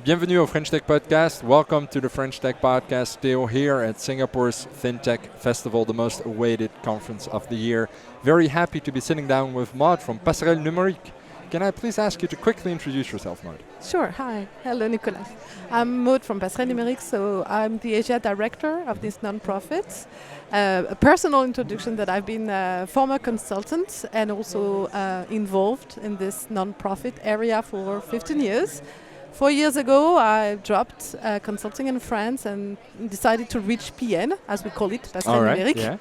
Bienvenue au French Tech Podcast. Welcome to the French Tech Podcast, still here at Singapore's FinTech Festival, the most awaited conference of the year. Very happy to be sitting down with Maud from Passerelles Numériques. Can I please ask you to quickly introduce yourself, Maud? Sure. Hi. Hello, Nicolas. I'm Maud from Passerelles Numériques, so I'm the Asia director of this non-profit. A personal introduction that I've been a former consultant and also involved in this non-profit area for 15 years. 4 years ago, I dropped consulting in France and decided to reach PN, as we call it, Passerelles Numériques,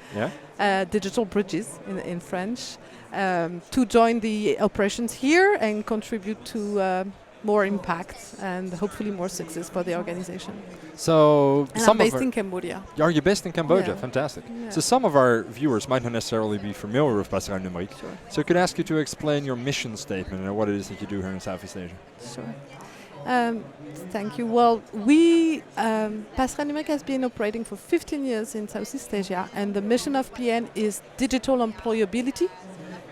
digital bridges in French, to join the operations here and contribute to more impact and hopefully more success for the organization. So, I'm based in Cambodia. Are you based in Cambodia? Yeah. Fantastic. Yeah. So some of our viewers might not necessarily be familiar with Passerelles Numériques. Sure. So I could ask you to explain your mission statement and what it is that you do here in Southeast Asia. Sure. Thank you. Well, Passerelles Numériques has been operating for 15 years in Southeast Asia, and the mission of PN is digital employability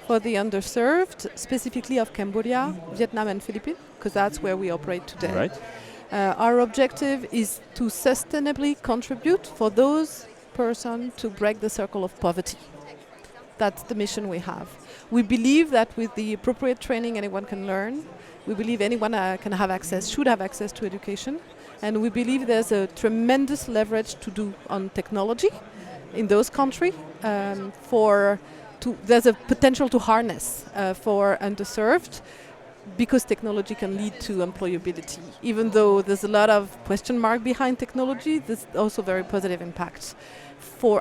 for the underserved, specifically of Cambodia, Vietnam, and Philippines, because that's where we operate today. Right. Our objective is to sustainably contribute for those persons to break the circle of poverty. That's the mission we have. We believe that with the appropriate training, anyone can learn. We believe anyone can have access, should have access to education. And we believe there's a tremendous leverage to do on technology in those countries. There's a potential to harness for underserved because technology can lead to employability. Even though there's a lot of question mark behind technology, there's also very positive impact for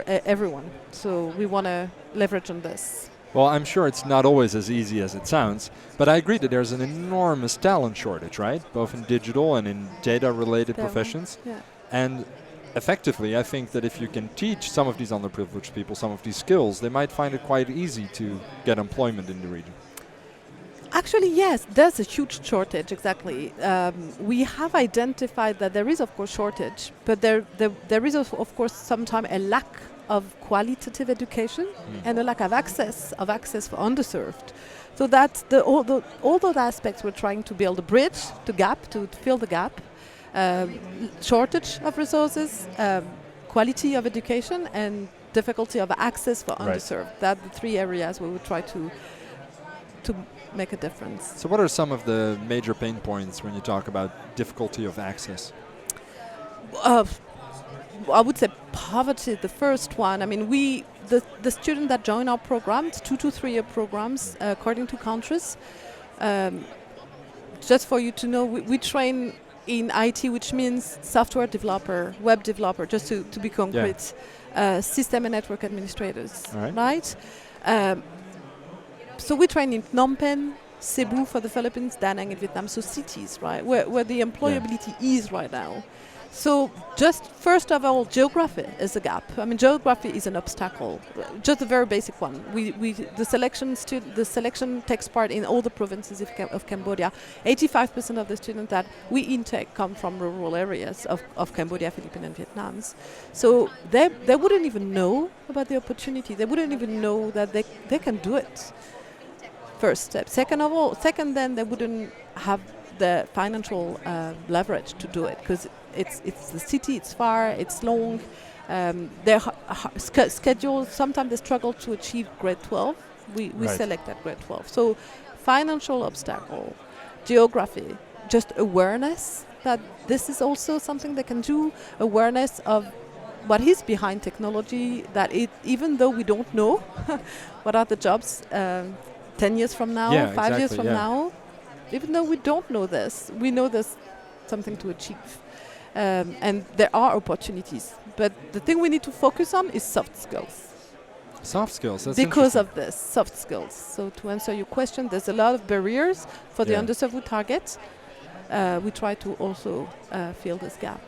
everyone. So we want to leverage on this. Well, I'm sure it's not always as easy as it sounds, but I agree that there's an enormous talent shortage, right? Both in digital and in data-related professions. Yeah. And effectively, I think that if you can teach some of these underprivileged people some of these skills, they might find it quite easy to get employment in the region. Actually, yes, there's a huge shortage, exactly. We have identified that there is, of course, shortage, but there is, of course, sometimes a lack of qualitative education and a lack of access for underserved. So that's all those aspects we're trying to build a bridge to fill the gap. Shortage of resources, quality of education, and difficulty of access for underserved. That's the three areas where we try to make a difference. So what are some of the major pain points when you talk about difficulty of access? I would say poverty, the first one. I mean, the students that join our programs, 2 to 3 year programs, according to countries. Just for you to know, we train in IT, which means software developer, web developer, just to be concrete, system and network administrators, right? So we train in Phnom Penh, Cebu for the Philippines, Da Nang in Vietnam, so cities, right, where the employability is right now. So just first of all, geography is a gap. I mean, geography is an obstacle. Just a very basic one. The selection takes part in all the provinces of Cambodia. 85% of the students that we intake come from rural areas of Cambodia, Philippines, and Vietnam. So they wouldn't even know about the opportunity. They wouldn't even know that they can do it. First step. Second, then they wouldn't have the financial leverage to do it because it's the city, it's far, it's long. Their schedule, sometimes they struggle to achieve grade 12. We select at grade 12. So financial obstacle, geography, just awareness that this is also something they can do, awareness of what is behind technology, that even though we don't know what are the jobs 10 years from now, 5 years from now, even though we don't know this, we know there's something to achieve. And there are opportunities. But the thing we need to focus on is soft skills. Soft skills, that's because of this, soft skills. So to answer your question, there's a lot of barriers for the underserved we target. We try to also fill this gap.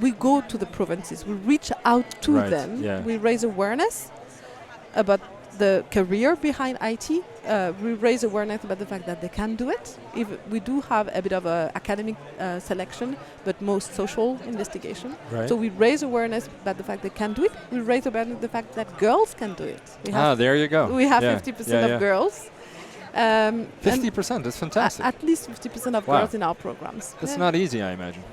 We go to the provinces, we reach out to them, we raise awareness about the career behind IT. We raise awareness about the fact that they can do it. We do have a bit of a academic selection, but most social investigation. So we raise awareness about the fact they can do it. We raise awareness about the fact that girls can do it. There you go. We have 50% of girls. And 50%, that's fantastic. at least 50% of Wow. girls in our programs. That's Yeah. not easy, I imagine.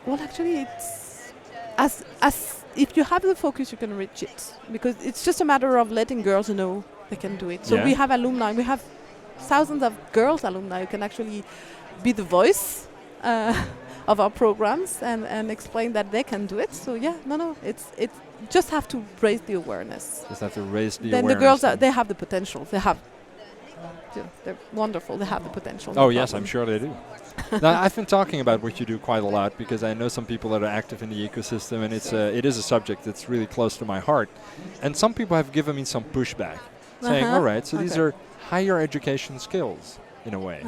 Well, actually, it's as if you have the focus, you can reach it, because it's just a matter of letting girls know they can do it. So Yeah. we have alumni. We have thousands of girls alumni who can actually be the voice of our programs and explain that they can do it. So yeah, it's just have to raise the awareness. Just have to raise the Then awareness. the girls then. they have the potential. They're wonderful. They have the potential. Oh no yes, problem. I'm sure they do. Now, I've been talking about what you do quite a lot because I know some people that are active in the ecosystem, and it is a subject that's really close to my heart. And some people have given me some pushback, saying, "All right, so these Okay. are higher education skills in a way.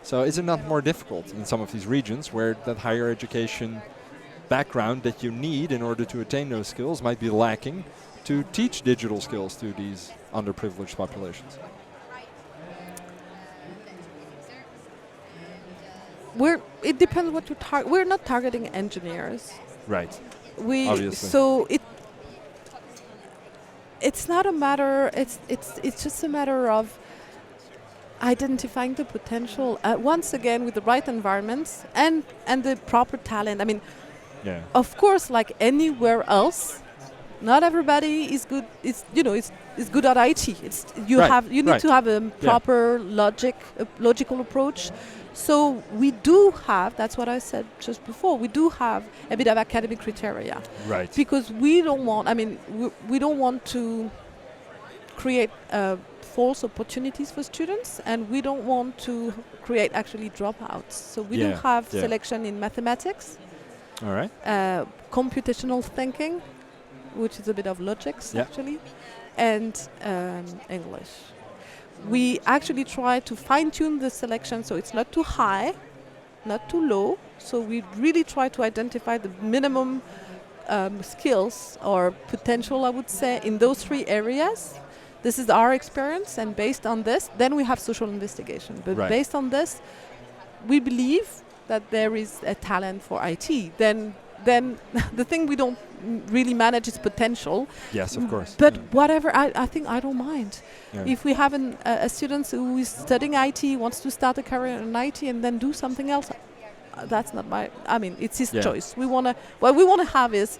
So is it not more difficult in some of these regions where that higher education background that you need in order to attain those skills might be lacking to teach digital skills to these underprivileged populations?" It depends what you target. We're not targeting engineers. Right. Obviously. So it's not a matter. It's just a matter of identifying the potential once again with the right environments and the proper talent. I mean, Yeah. of course, like anywhere else, not everybody is good. Is good at IT. You Right, need right. to have a proper logical approach. So we do have. That's what I said just before. We do have a bit of academic criteria Right. because we don't want. I mean, we don't want to create false opportunities for students, and we don't want to create actually dropouts. So we do Yeah, have yeah. selection in mathematics, All right. computational thinking, which is a bit of logics Yeah. actually, and English. We actually try to fine-tune the selection so it's not too high, not too low. So we really try to identify the minimum skills or potential, I would say, in those three areas. This is our experience, and based on this, then we have social investigation. But Right. based on this, we believe that there is a talent for IT. Then the thing we don't really manage is potential. Yes, of course. But whatever, I think I don't mind. Yeah. If we have a student who is studying IT, wants to start a career in IT and then do something else, that's not my. I mean, it's his Yeah. choice. What we want to have is,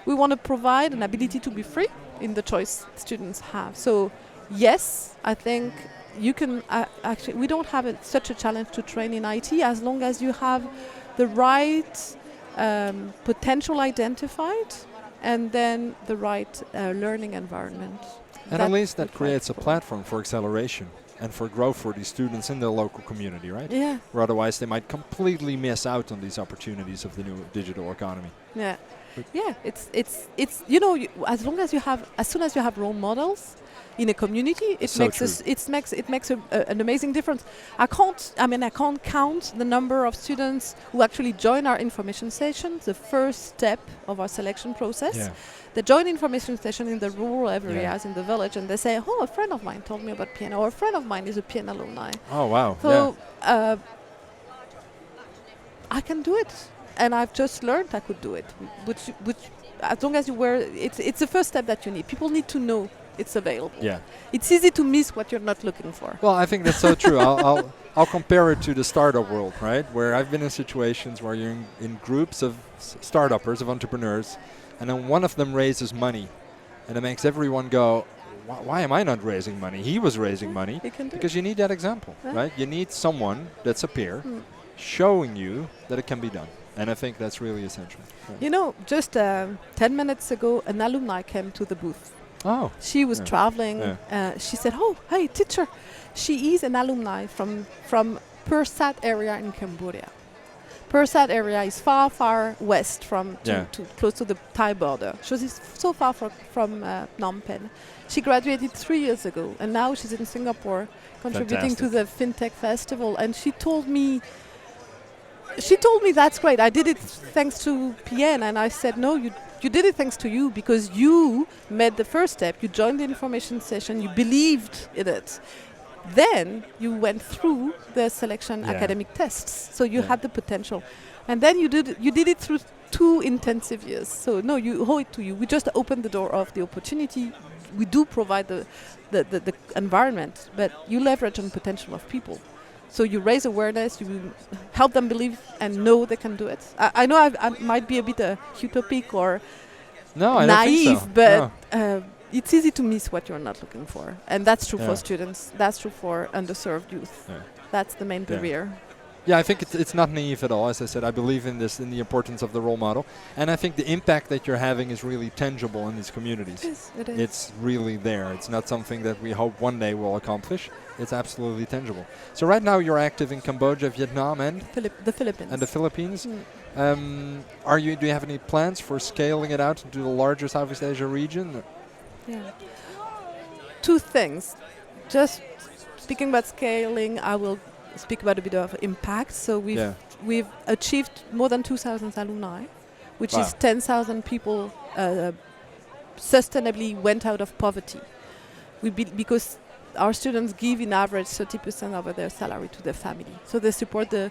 we want to provide an ability to be free in the choice students have. So, yes, I think you can actually. We don't have such a challenge to train in IT as long as you have the right potential identified, and then the right learning environment. And at least that would creates a work. platform for acceleration and for growth for these students in their local community, right? Yeah, Or otherwise they might completely miss out on these opportunities of the new digital economy. yeah, But- yeah. It's as long as as soon as you have role models in a community, it So makes an amazing difference. I can't count the number of students who actually join our information session, the first step of our selection process. Yeah. They join information session in the rural areas, in the village, and they say, "Oh, a friend of mine told me about PN, or a friend of mine is a PN alumni." Oh, wow. So I can do it, and I've just learned I could do it. Which as long as it's the first step that you need. People need to know it's available. Yeah. It's easy to miss what you're not looking for. Well, I think that's so true. I'll compare it to the startup world, right? Where I've been in situations where you're in groups of startuppers, of entrepreneurs, and then one of them raises money, and it makes everyone go, why am I not raising money? He was raising money. You can do Because you need that example, Yeah. right? You need someone that's a peer showing you that it can be done. And I think that's really essential. Yeah. You know, just 10 minutes ago, an alumni came to the booth. Oh, She was Yeah. traveling. Yeah. She said, "Oh, hey, teacher." She is an alumni from Persat area in Cambodia. Persat area is far, far west to close to the Thai border. So she's so far from Phnom Penh. She graduated 3 years ago, and now she's in Singapore contributing to the FinTech Festival. And she told me, that's great. I did it thanks to PN. And I said, no, you did it thanks to you, because you made the first step. You joined the information session. You believed in it. Then you went through the selection academic tests. So you had the potential. And then you did it through 2 intensive years. So no, you owe it to you. We just opened the door of the opportunity. we do provide the environment, but you leverage on potential of people. So you raise awareness, you help them believe and know they can do it. I know I might be a bit utopic or No, I naive, don't think so. but No. it's easy to miss what you're not looking for. And that's true Yeah. for students, that's true for underserved youth. Yeah. That's the main Yeah. barrier. Yeah, I think it's not naive at all. As I said, I believe in this, in the importance of the role model. And I think the impact that you're having is really tangible in these communities. It is. It's really there. It's not something that we hope one day we'll accomplish. It's absolutely tangible. So right now you're active in Cambodia, Vietnam, and The Philippines. the Philippines. Mm. Do you have any plans for scaling it out to the larger Southeast Asia region? Yeah. Two things. Just speaking about scaling, I will speak about a bit of impact. So we've achieved more than 2,000 alumni, which Wow. is 10,000 people sustainably went out of poverty. Because our students give in average 30% of their salary to their family. So they support the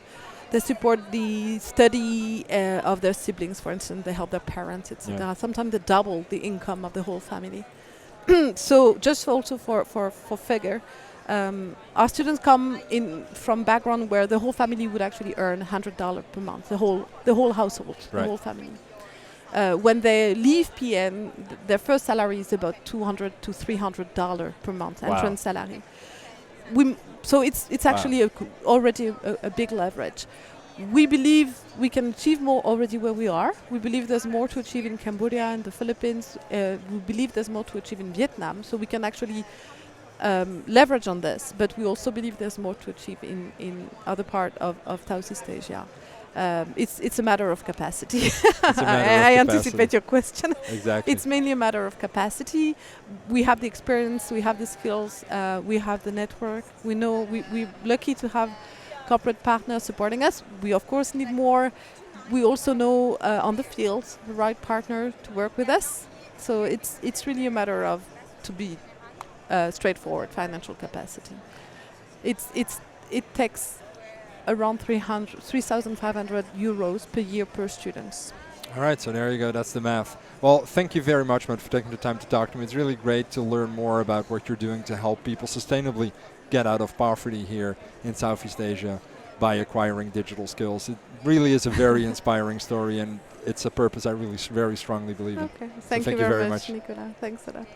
study of their siblings, for instance. They help their parents, etc. Yeah. Sometimes they double the income of the whole family. So just also for figure, our students come in from background where the whole family would actually earn $100 per month, the whole household, Right. the whole family. When they leave PN, their first salary is about $200 to $300 per month, Wow. entrance salary. So it's actually already a big leverage. We believe we can achieve more already where we are. We believe there's more to achieve in Cambodia and the Philippines. We believe there's more to achieve in Vietnam. So we can actually leverage on this. But we also believe there's more to achieve in other part of Southeast Asia. It's a matter of capacity. I anticipate your question. Exactly. It's mainly a matter of capacity. We have the experience, we have the skills, we have the network. We know we're lucky to have corporate partners supporting us. We of course need more. We also know on the field the right partner to work with us. So it's really a matter of, to be straightforward, financial capacity. It takes around 3,500 euros per year per student. All right, so there you go. That's the math. Well, thank you very much, Matt, for taking the time to talk to me. It's really great to learn more about what you're doing to help people sustainably get out of poverty here in Southeast Asia by acquiring digital skills. It really is a very inspiring story, and it's a purpose I really very strongly believe in. Okay, thank you you very very much, much. Nicolas. Thanks a lot.